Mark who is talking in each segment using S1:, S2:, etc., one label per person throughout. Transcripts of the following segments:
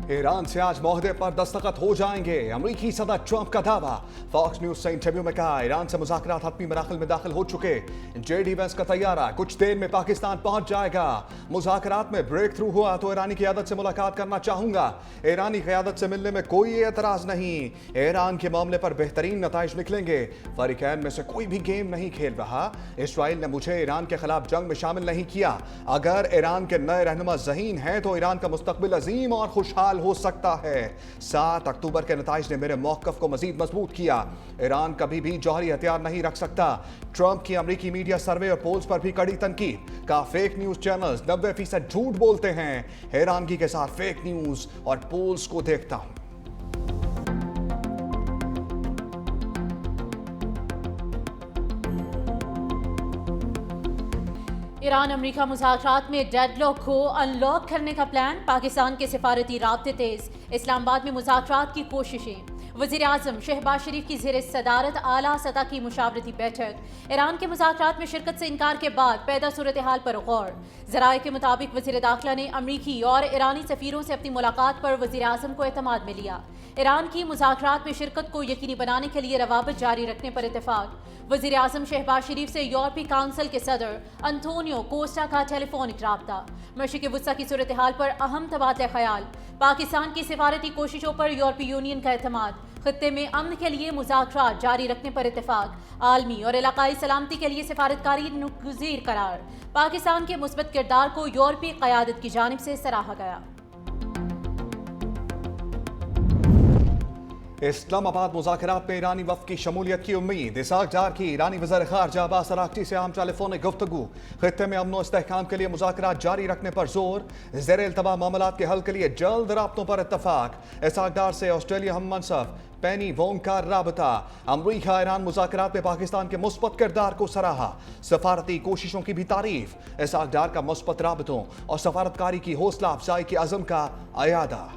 S1: Iran से आज मुआहदे पर दस्तखत हो जाएंगे, अमरीकी सदर ट्रंप का दावा। फॉक्स न्यूज से इंटरव्यू में कहा ईरान से मुज़ाकरात हतमी मराहल में दाखिल हो चुके। जेडी वेंस का तैयारा कुछ देर में पाकिस्तान पहुंच जाएगा। मुज़ाकरात में ब्रेक थ्रू हुआ तो ईरानी क़यादत से मुलाकात करना चाहूंगा। ईरानी क़यादत से मिलने में कोई एतराज नहीं। ईरान के मामले पर बेहतरीन नताइज निकलेंगे। फरीकैन में से कोई भी गेम नहीं खेल रहा। इसराइल ने मुझे ईरान के खिलाफ जंग में शामिल नहीं किया। अगर ईरान के नए रहनुमा ज़हीन हैं तो ईरान का मुस्तकबिल अजीम और खुशहाल हो सकता है। 7 अक्टूबर के नताइज ने मेरे मौक़िफ़ को मज़ीद मजबूत किया। ईरान कभी भी जौहरी हथियार नहीं रख सकता। ट्रंप की अमरीकी मीडिया सर्वे और पोल्स पर भी कड़ी तनकीद। का फेक न्यूज़ चैनल्स 90% झूठ बोलते हैं। हैरानगी के साथ फेक न्यूज़ और पोल्स को देखता हूं।
S2: ईरान अमरीका मुज़ाकरात में डेडलॉक को अनलॉक करने का प्लान। पाकिस्तान के सिफारती राब्ते तेज। इस्लामाबाद में मुज़ाकरात की कोशिशें। वज़ीर आज़म शहबाज शरीफ की ज़ेर सदारत आला सतह की मुशावरती बैठक। ईरान के मुज़ाकरात में शिरकत से इनकार के बाद पैदा सूरत हाल पर गौर। ज़राए के मुताबिक वज़ीर दाखिला ने अमरीकी और ईरानी सफ़ीरों से अपनी मुलाकात पर वज़ीर आज़म को एतमाद में लिया। ईरान की मुज़ाकरात में शिरकत को यकीनी बनाने के लिए रवाबत जारी रखने पर इत्तेफाक। वज़ीर आज़म शहबाज शरीफ से यूरोपीय काउंसिल के सदर अंटोनियो कोस्टा का टेलीफोनिक राब्ता। मशरिक़ वुस्ता की सूरत हाल पर अहम तबादला ख्याल। पाकिस्तान की सिफारती कोशिशों पर यूरोपीय यूनियन का एतमाद। खत्ते में अमन के लिए मुज़ाकरात जारी रखने पर इत्तेफाक। आलमी और इलाकाई सलामती के लिए सिफारतकारी नुकज़ीर करार। पाकिस्तान के मुस्बत किरदार को यूरोपीय क़यादत की जानिब से सराहा गया।
S1: इस्लामाबाद मुज़ाकरात में ईरानी वफ़द की शमूलियत की उम्मीद। इसहाक डार की ईरानी वज़ीर ख़ारजा अब्बास अराग़ची से अहम टेलीफोनिक गुफ्तगू। खित्ते में अमन व इस्तेहकाम के लिए मुज़ाकरात जारी रखने पर जोर। ज़ेर इल्तवा मामलात के हल के लिए जल्द राब्तों पर इत्तफ़ाक। इसहाक डार से ऑस्ट्रेलिया हम मनसब पेनी वोंग का राबता। अमरीका ईरान मुज़ाकरात में पाकिस्तान के मुस्बत किरदार को सराहा। सफारती कोशिशों की भी तारीफ। इसहाक डार का मुस्बत राबतों और सफारतकारी की हौसला अफजाई के अज़म का अयादा।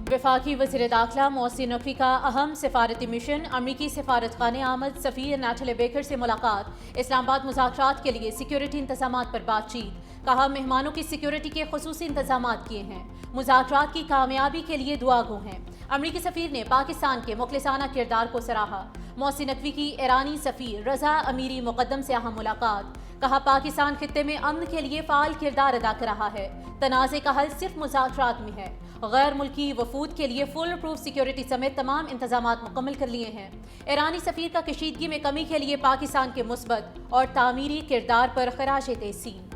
S2: वफाकी वज़ीर दाखिला मोहसिन नकवी का अहम सिफारती मिशन। अमरीकी सिफारत खाने आमद सफ़ीर नाटले बेकर से मुलाकात। इस्लामाबाद मुज़ाकरात के लिए सिक्योरिटी इंतजामात पर बातचीत। कहा मेहमानों की सिक्योरिटी के खुसूसी इंतजामात किए हैं। मुज़ाकरात की कामयाबी के लिए दुआ गो हैं। अमरीकी सफ़ीर ने पाकिस्तान के मुखलिसाना किरदार को सराहा। मोहसिन नकवी की ईरानी सफ़ीर रज़ा अमीरी मुक़द्दम से अहम मुलाकात। कहा पाकिस्तान खित्ते में अमन के लिए फ़ाल किरदार अदा कर रहा है। तनाज़े का हल सिर्फ मुज़ाकरात में है। गैर मुल्की वफूद के लिए फुल प्रूफ सिक्योरिटी समेत तमाम इंतजामात मुकम्मल कर लिए हैं। ईरानी सफ़ीर का कशीदगी में कमी के लिए पाकिस्तान के मुस्बत और तामीरी किरदार पर खराज तहसीन।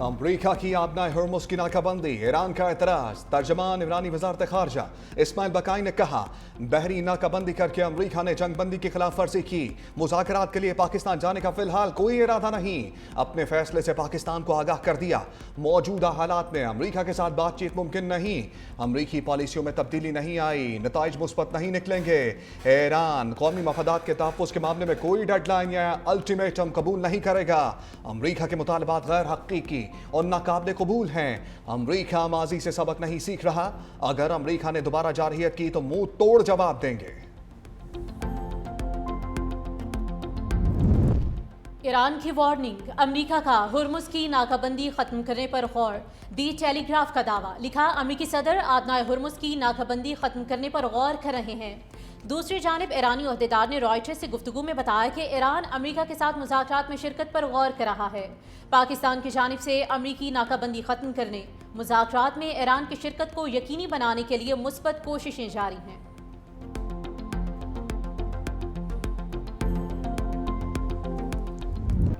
S1: अमरीका की आबना हर्मुज़ की नाकाबंदी। ईरान का एतराज़। तर्जमान ईरानी वज़ारत ख़ारजा इस्माइल बकाई ने कहा बहरी नाकाबंदी करके अमरीका ने जंगबंदी की खिलाफ वर्जी की। मुज़ाकरात के लिए पाकिस्तान जाने का फ़िलहाल कोई इरादा नहीं। अपने फैसले से पाकिस्तान को आगाह कर दिया। मौजूदा हालात में अमरीका के साथ बातचीत मुमकिन नहीं। अमरीकी पॉलिसियों में तब्दीली नहीं आई। नताइज मुस्बत नहीं निकलेंगे। ईरान कौमी मफादात के तहफ़्फ़ुज़ के मामले में कोई डेडलाइन या अल्टीमेटम कबूल नहीं करेगा। अमरीका के मुतालबात गैर हक़ीक़ी और नाकाबिले कबूल हैं। अमरीका माजी से सबक नहीं सीख रहा। अगर अमरीका ने दोबारा जारहियत की तो मुंह तोड़ जवाब देंगे।
S2: ईरान की वार्निंग। अमरीका का हुर्मुज़ की नाकाबंदी खत्म करने पर गौर। दी टेलीग्राफ का दावा। लिखा अमरीकी सदर आबनाए हुर्मुज़ की नाकाबंदी खत्म करने पर गौर कर रहे हैं। दूसरी जानिब ईरानी ओहदेदार ने रॉयटर्स से गुफ्तगू में बताया कि ईरान अमरीका के साथ मुज़ाकरात में शिरकत पर गौर कर रहा है। पाकिस्तान की जानिब से अमरीकी नाकाबंदी खत्म करने, मुज़ाकरात में ईरान की शिरकत को यकीनी बनाने के लिए मुस्बत कोशिशें जारी हैं।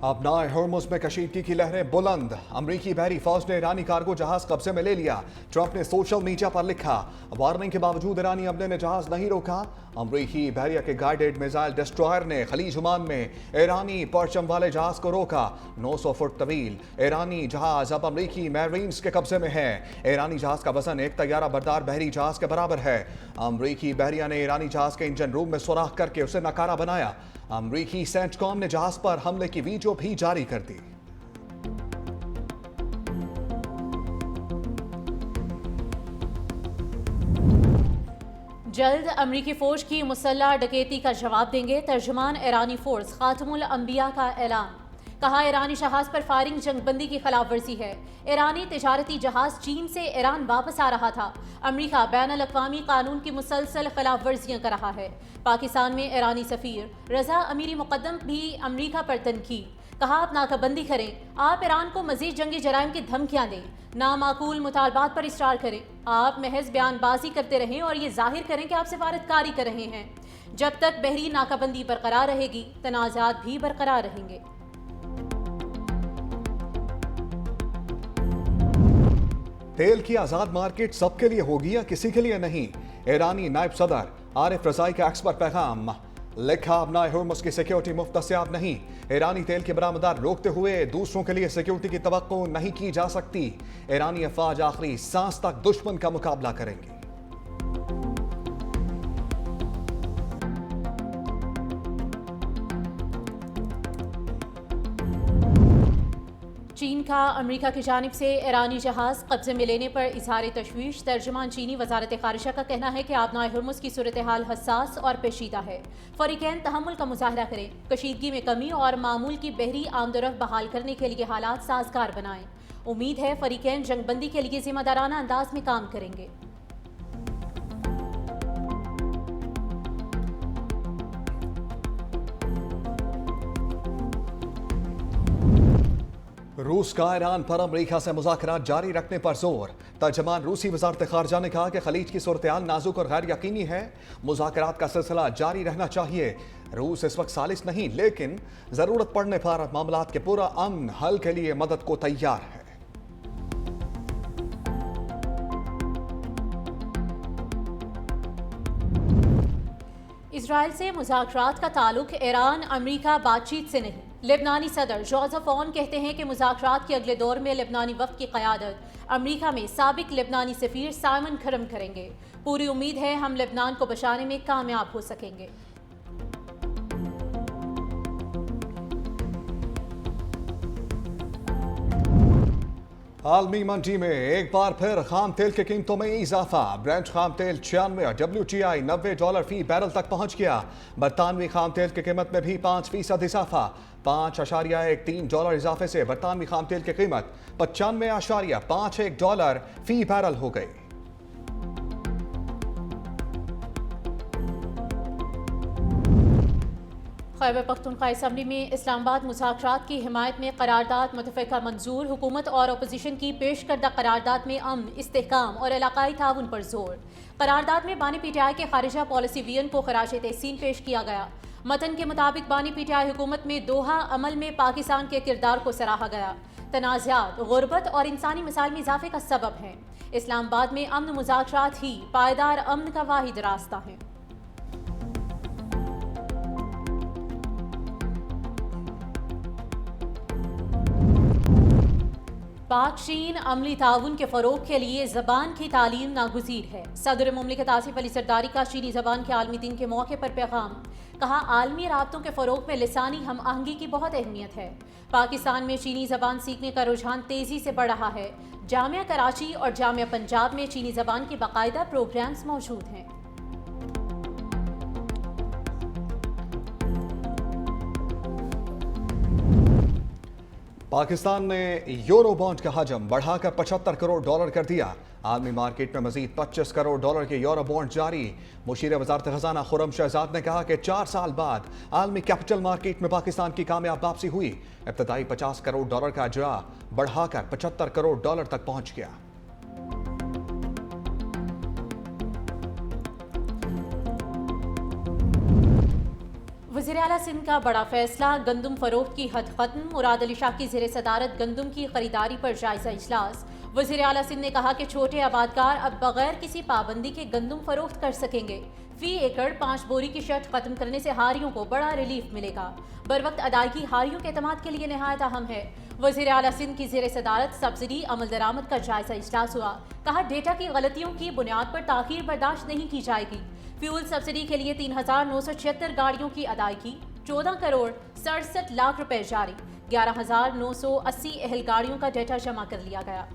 S1: आबनाए हर्मुज़ में कशीदगी की लहरें बुलंद। अमरीकी बहरी फौज ने ईरानी कार्गो जहाज कब्जे में ले लिया। ट्रंप ने सोशल मीडिया पर लिखा वार्निंग के बावजूद ईरानी अमले ने जहाज नहीं रोका। अमरीकी बहरिया के गाइडेड मिसाइल डिस्ट्रॉयर ने खलीज ओमान में ईरानी परचम वाले जहाज को रोका। 900 फुट तवील ईरानी जहाज अब अमरीकी मैरीन्स के कब्जे में है। ईरानी जहाज का वजन एक तैयारा बरदार बहरी जहाज के बराबर है। अमरीकी बहरिया ने ईरानी जहाज के इंजन रूम में सुराख करके उसे नकारा बनाया। अमरीकी सेंटकॉम ने जहाज पर हमले की वीडियो भी जारी कर दी।
S2: जल्द अमरीकी फौज की मुसल्लह डकैती का जवाब देंगे तर्जुमान ईरानी फोर्स खातमुल अंबिया का ऐलान। कहा ईरानी जहाज पर फायरिंग जंगबंदी की खिलाफ वर्जी है। ईरानी तिजारती जहाज चीन से ईरान वापस आ रहा था। अमरीका बैनुल अक़वामी कानून की मुसलसल खिलाफ वर्जियाँ कर रहा है। पाकिस्तान में ईरानी सफ़ीर रजा अमीरी मुक़द्दम भी अमरीका पर तनकीद। कहा आप नाकाबंदी करें, आप ईरान को मजीद जंगी जराइम की धमकियाँ दें, नामाकूल मुतालबात पर इसरार करें। आप महज बयानबाजी करते रहें और ये जाहिर करें कि आप सिफारतकारी कर रहे हैं। जब तक बहरी नाकाबंदी बरकरार रहेगी, तनाज़ात भी बरकरार रहेंगे।
S1: तेल की आज़ाद मार्केट सबके लिए होगी या किसी के लिए नहीं? ईरानी नायब सदर आरिफ रज़ाई का एक्स पर पैगाम। लिखा अपना हुर्मुज़ की सिक्योरिटी मुफ्त दस्तयाब नहीं। ईरानी तेल की बरामदात रोकते हुए दूसरों के लिए सिक्योरिटी की तवक्को नहीं की जा सकती। ईरानी अफवाज आखिरी सांस तक दुश्मन का मुकाबला करेंगी।
S2: चीन का अमेरिका की जानिब से ईरानी जहाज कब्जे में लेने पर इजहार तशवीश। तर्जुमान चीनी वजारत खारिजा का कहना है कि आबनाए हुर्मुज़ की सूरत हाल हसास और पेचीदा है। फ़रीक़ैन तहम्मुल का मुजाहरा करें, कशीदगी में कमी और मामूल की बहरी आमदोरफ्त बहाल करने के लिए हालात साजगार बनाएं। उम्मीद है फ़रीक़ैन जंगबंदी के लिए जिम्मेदाराना अंदाज में काम करेंगे।
S1: रूस का ईरान पर अमरीका से मुज़ाकरात जारी रखने पर जोर। तर्जमान रूसी वज़ारत ख़ारिजा ने कहा कि खलीज की सूरत हाल नाजुक और गैर यकीनी है, मुज़ाकरात का सिलसिला जारी रहना चाहिए। रूस इस वक्त सालिस नहीं, लेकिन ज़रूरत पड़ने पर मामलात के पूरा अमन हल के लिए मदद को तैयार है।
S2: इजराइल से मुज़ाकरात का ताल्लुक ईरान अमरीका बातचीत से नहीं। लेबनानी सदर जोसेफ ऑन कहते हैं कि मुज़ाकरात के अगले दौर में लेबनानी वफ़द की क़यादत अमरीका में साबिक लेबनानी सफ़ीर साइमन खरम करेंगे। पूरी उम्मीद है हम लेबनान को बचाने में कामयाब हो सकेंगे।
S1: आलमी मंडी में एक बार फिर खाम तेल की कीमतों में इजाफा। ब्रेंट खाम तेल 96 और WTI $90 फी बैरल तक पहुंच गया। बरतानवी खाम तेल की कीमत में भी 5% इजाफा। $5.13 इजाफे से बरतानवी खाम तेल की कीमत $95.51 फी बैरल हो गई।
S2: खैबर पख्तूनख्वा असम्बली में इस्लामाबाद मुज़ाकरात की हिमायत में करारदाद मुतफ़िक़ा मंजूर। हुकूमत और अपोजिशन की पेश करदा करारदाद में अमन, इस्तेहकाम और इलाकाई ताउन पर जोर। करारदाद में बानी PTI के खारिजा पॉलिसी वियन को खराज तहसीन पेश किया गया। मतन के मुताबिक बानी PTI हुकूमत में दोहा अमल में पाकिस्तान के किरदार को सराहा गया। तनाज़ात, गुर्बत और इंसानी मसाइल में इजाफे का सबब है। इस्लामाबाद में अमन मुज़ाकरात ही पायदार अमन का वाहिद रास्ता है। पाक चीन अमली ताउन के फ़रोग के लिए ज़बान की तालीम नागुज़ीर है। सदर मुमलिकत आसिफ अली ज़रदारी का चीनी ज़बान के आलमी दिन के मौके पर पैगाम। कहा आलमी राब्तों के फ़रोग में लिसानी हम आहंगी की बहुत अहमियत है। पाकिस्तान में चीनी ज़बान सीखने का रुझान तेज़ी से बढ़ रहा है। जामिया कराची और जामिया पंजाब में चीनी ज़बान के बाकायदा प्रोग्राम्स मौजूद हैं।
S1: पाकिस्तान ने यूरो बॉन्ड का हजम बढ़ाकर $75 करोड़ कर दिया। आलमी मार्केट में मजीद $25 करोड़ के यूरो बॉन्ड जारी। मुशीर वजारत खजाना खुर्रम शहजाद ने कहा कि 4 साल बाद आलमी कैपिटल मार्केट में पाकिस्तान की कामयाब वापसी हुई। इब्तदाई $50 करोड़ का अजरा बढ़ाकर $75 करोड़ तक पहुंच गया।
S2: वज़ीर आला सिंध का बड़ा फैसला, गंदम फरोख्त की हद खत्म। मुराद अली शाह की ज़ेर सदारत गंदम की खरीदारी पर जायजा इजलास। वज़ीर आला सिंध ने कहा कि छोटे आबादकार अब बगैर किसी पाबंदी के गंदम फरोख्त कर सकेंगे। फी एकड़ 5 बोरी की शर्त खत्म करने से हारियों को बड़ा रिलीफ मिलेगा। बर वक्त अदायगी हारियों के एतमाद के लिए नहायत अहम है। वज़ीर आला सिंध की ज़ेर सदारत सब्सिडी अमल दरामद का जायजा इजलास हुआ। कहा डेटा की गलतियों की बुनियाद पर ताख़ीर बर्दाश्त नहीं की जाएगी। फ्यूल सब्सिडी के लिए 3,976 गाड़ियों की अदायगी, 14 करोड़ 67 लाख रुपए जारी। 11,980 अहल गाड़ियों का डेटा जमा कर लिया गया।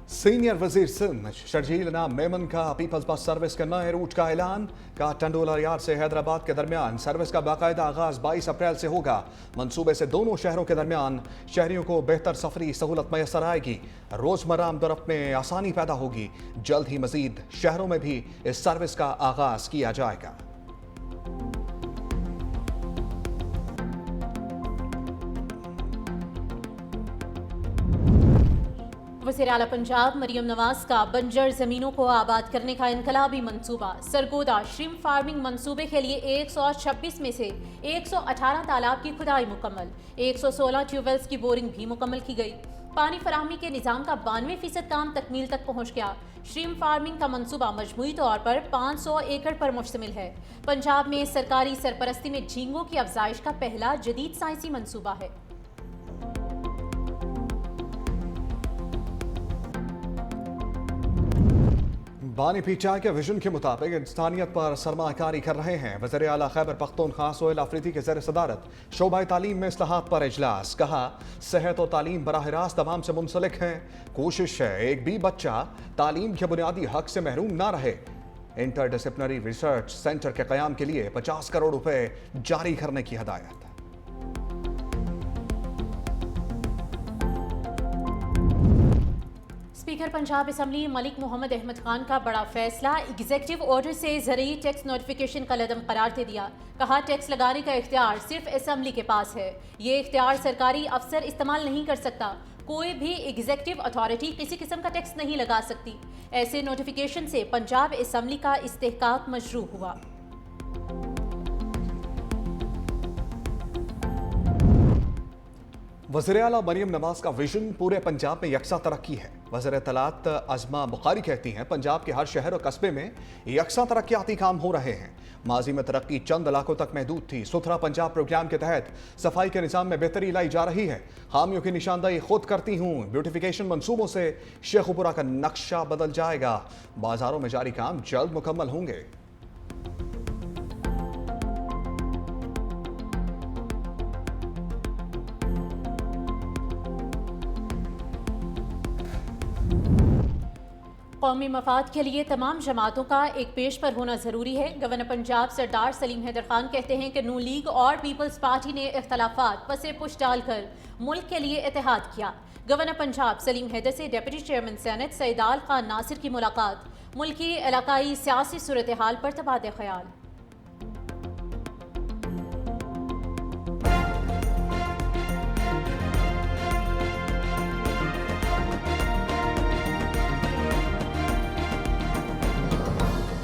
S1: सीनियर वजीर सिंध शर्जील इनाम मेमन का पीपल्स बस सर्विस के नए रूट का ऐलान का टंडोला यार्ड से हैदराबाद के दरमियान सर्विस का बाकायदा आगाज 22 अप्रैल से होगा। मंसूबे से दोनों शहरों के दरमियान शहरियों को बेहतर सफरी सहूलत मैसर आएगी। रोजमर्रा आमदोरफ्त में आसानी पैदा होगी। जल्द ही मजीद शहरों में भी इस सर्विस का आगाज किया जाएगा।
S2: वज़ीर आला पंजाब मरियम नवाज का बंजर ज़मीनों को आबाद करने का इनकलाबी मंसूबा। सरगोदा श्रिम्प फार्मिंग मंसूबे के लिए 126 में से 118 तालाब की खुदाई मुकम्मल, 116 ट्यूबवेल्स की बोरिंग भी मुकम्मल की गई। पानी फराहमी के निज़ाम का 92% काम तकमील तक पहुँच गया। श्रिम्प फार्मिंग का मंसूबा मजमूई तौर पर 500 एकड़ पर मुश्तमिल है। पंजाब में सरकारी सरपरस्ती में झींगों की अफजाइश का पहला जदीद साइंसी मंसूबा है।
S1: बानी पीचाई के विजन के मुताबिक इंसानियत पर सरमाकारी कर रहे हैं। वज़ीर आला खैबर पख्तूनख्वा सोहेल आफरीदी के ज़ेर सदारत शोबाए तालीम में इस्लाहात पर इजलास। कहा, सेहत और तालीम बराह रास्त तमाम से मुंसलिक हैं। कोशिश है एक भी बच्चा तालीम के बुनियादी हक से महरूम ना रहे। इंटर डिसिप्लिनरी रिसर्च सेंटर के क़याम के लिए 50 करोड़ रुपए जारी करने की हदायत।
S2: स्पीकर पंजाब असम्बली मलिक मोहम्मद अहमद खान का बड़ा फैसला। एग्जीक्यूटिव ऑर्डर से ज़रिए टैक्स नोटिफिकेशन का लदम करार दे दिया। कहा, टैक्स लगाने का इख्तियार सिर्फ असम्बली के पास है। ये इख्तियार सरकारी अफसर इस्तेमाल नहीं कर सकता। कोई भी एग्जीक्यूटिव अथॉरिटी किसी किस्म का टैक्स नहीं लगा सकती। ऐसे नोटिफिकेशन से पंजाब असम्बली का इस्तेहकाक मशरू हुआ।
S1: वज़ीर आला मरियम नवाज का विजन पूरे पंजाब में यकसा तरक्की है। वज़ीर इत्तलात अज़मा बुखारी कहती हैं, पंजाब के हर शहर और कस्बे में यकसा तरक्याती काम हो रहे हैं। माजी में तरक्की चंद इलाकों तक महदूद थी। सुथरा पंजाब प्रोग्राम के तहत सफाई के निज़ाम में बेहतरी लाई जा रही है। खामियों की निशानदाही खुद करती हूँ। ब्यूटिफिकेशन मंसूबों से शेखुपुरा का नक्शा बदल जाएगा। बाजारों में जारी काम जल्द मुकम्मल होंगे।
S2: कौमी मफाद के लिए तमाम जमातों का एक पेश पर होना ज़रूरी है। गवर्नर पंजाब सरदार सलीम हैदर खान कहते हैं कि नून लीग और पीपल्स पार्टी ने इख्तलाफात पसे पुश डालकर मुल्क के लिए इत्तेहाद किया। गवर्नर पंजाब सलीम हैदर से डिप्टी चेयरमैन सेनेट सईद आल खान नासिर की मुलाकात। मुल्की इलाकाई सियासी सूरत हाल पर तबादला ख्याल।